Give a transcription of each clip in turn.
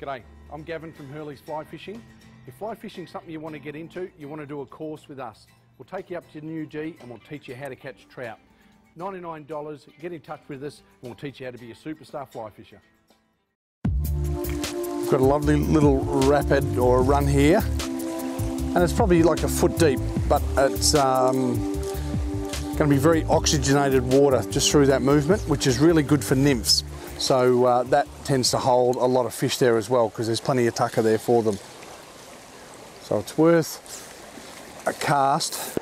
G'day, I'm Gavin from Hurley's Fly Fishing. If fly fishing is something you want to get into, you want to do a course with us. We'll take you up to New G and we'll teach you how to catch trout. $99, get in touch with us and we'll teach you how to be a superstar fly fisher. We've got a lovely little rapid or run here, and it's probably like a foot deep, but it's going to be very oxygenated water just through that movement, which is really good for nymphs. So that tends to hold a lot of fish there as well, because there's plenty of tucker there for them. So it's worth a cast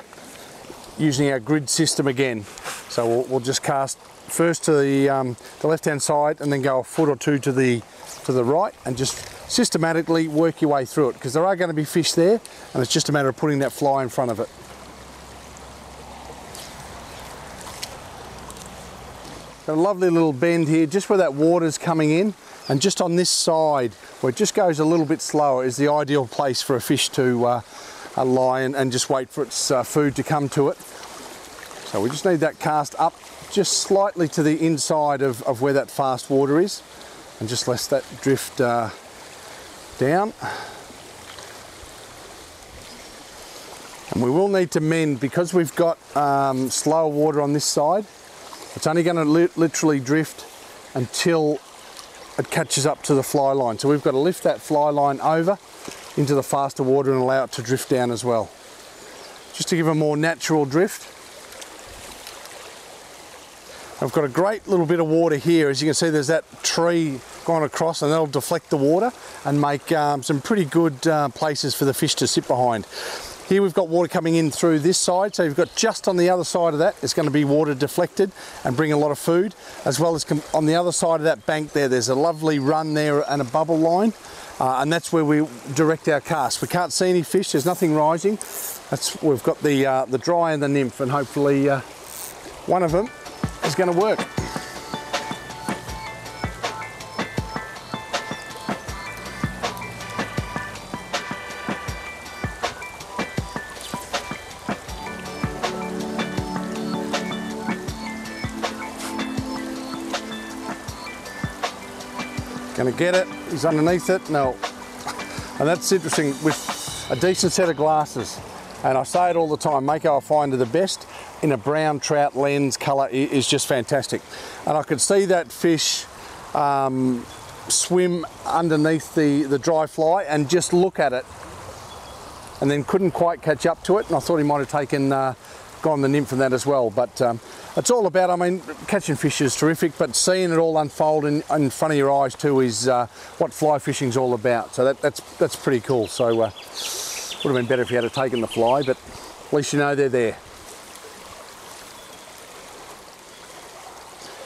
using our grid system again. So we'll just cast first to the left-hand side and then go a foot or two to the right, and just systematically work your way through it, because there are going to be fish there and it's just a matter of putting that fly in front of it. Got a lovely little bend here just where that water's coming in, and just on this side where it just goes a little bit slower is the ideal place for a fish to lie and just wait for its food to come to it. So we just need that cast up just slightly to the inside of where that fast water is, and just let that drift down. And we will need to mend, because we've got slower water on this side. It's only going to literally drift until it catches up to the fly line. So we've got to lift that fly line over into the faster water and allow it to drift down as well, just to give a more natural drift. I've got a great little bit of water here. As you can see, there's that tree going across, and that'll deflect the water and make some pretty good places for the fish to sit behind. Here we've got water coming in through this side, so you've got just on the other side of that, it's going to be water deflected and bring a lot of food, as well as on the other side of that bank there's a lovely run there and a bubble line, and that's where we direct our cast. We can't see any fish, there's nothing rising. We've got the dry and the nymph, and hopefully one of them is going to work. Gonna get it, he's underneath it, no. And that's interesting with a decent set of glasses. And I say it all the time, Mako I find are the best in a brown trout lens colour is just fantastic. And I could see that fish swim underneath the dry fly and just look at it, and then couldn't quite catch up to it. And I thought he might have gone the nymph from that as well. But it's all about, I mean, catching fish is terrific, but seeing it all unfold in front of your eyes too is what fly fishing's all about. So that's pretty cool. So would have been better if you had taken the fly, but at least you know they're there.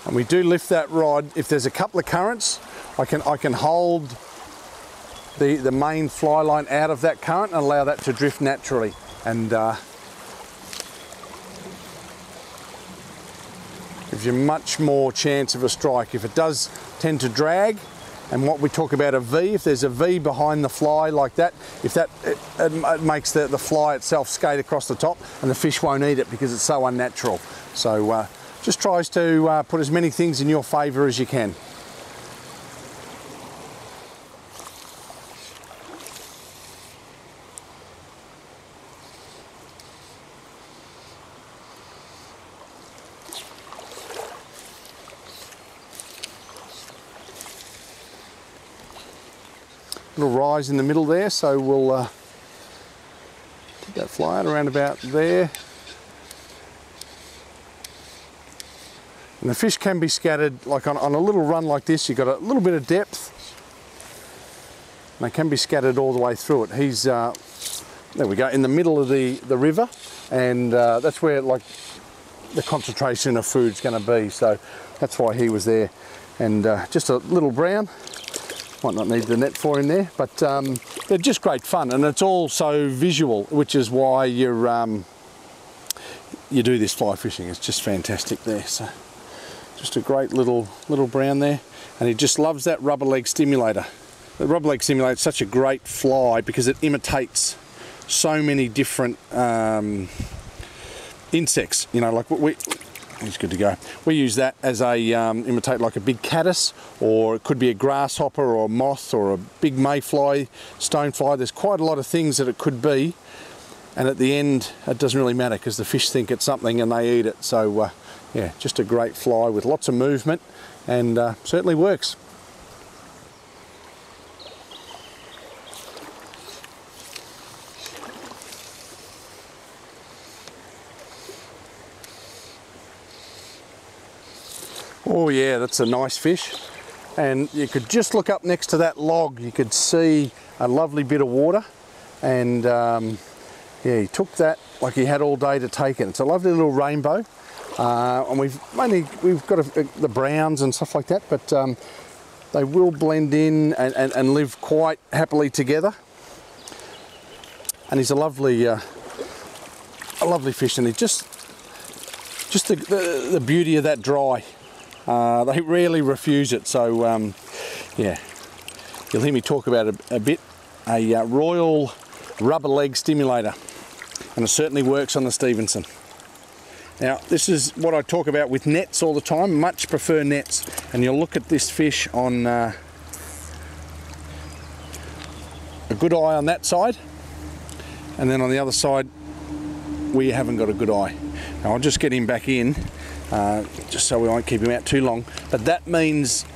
And we do lift that rod. If there's a couple of currents, I can hold the main fly line out of that current and allow that to drift naturally. And gives you much more chance of a strike. If it does tend to drag, and what we talk about a V, if there's a V behind the fly like that, it makes the fly itself skate across the top, and the fish won't eat it because it's so unnatural. So just tries to put as many things in your favour as you can. Little rise in the middle there, so we'll get that fly out around about there. And the fish can be scattered, like on a little run like this, you've got a little bit of depth, and they can be scattered all the way through it. He's, there we go, in the middle of the river, and that's where like the concentration of food's going to be, so that's why he was there. And just a little brown. Might not need the net for him there, but they're just great fun, and it's all so visual, which is why you do this fly fishing. It's just fantastic there. So just a great little brown there, and he just loves that rubber leg stimulator. The rubber leg stimulator is such a great fly because it imitates so many different insects. You know, like he's good to go. We use that as a imitate like a big caddis, or it could be a grasshopper or a moth or a big mayfly, stonefly. There's quite a lot of things that it could be, and at the end it doesn't really matter because the fish think it's something and they eat it. So yeah, just a great fly with lots of movement, and certainly works. Oh yeah, that's a nice fish, and you could just look up next to that log, you could see a lovely bit of water, and yeah, he took that like he had all day to take it. It's a lovely little rainbow, and we've got the browns and stuff like that, but they will blend in and live quite happily together. And he's a lovely fish, and he just the beauty of that dry. They rarely refuse it, so yeah, you'll hear me talk about it a bit. A royal rubber leg stimulator, and it certainly works on the Stevenson. Now, this is what I talk about with nets all the time. Much prefer nets, and you'll look at this fish on a good eye on that side, and then on the other side we haven't got a good eye. Now I'll just get him back in, just so we won't keep him out too long. But that means,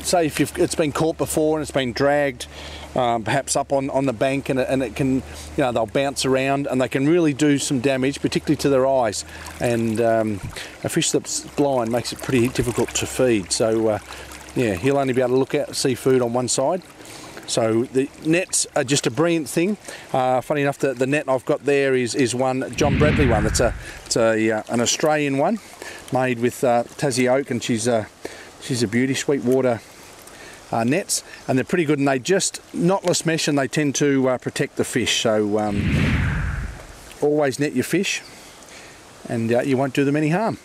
say if it's been caught before and it's been dragged perhaps up on the bank, and it can, you know, they'll bounce around and they can really do some damage, particularly to their eyes. And a fish that's blind makes it pretty difficult to feed. So yeah, he'll only be able to look at see food on one side. So the nets are just a brilliant thing. Funny enough, the net I've got there is one John Bradley one. It's an Australian one made with Tassie oak, and she's a beauty, sweetwater nets, and they're pretty good, and they just knotless mesh, and they tend to protect the fish. So always net your fish, and you won't do them any harm.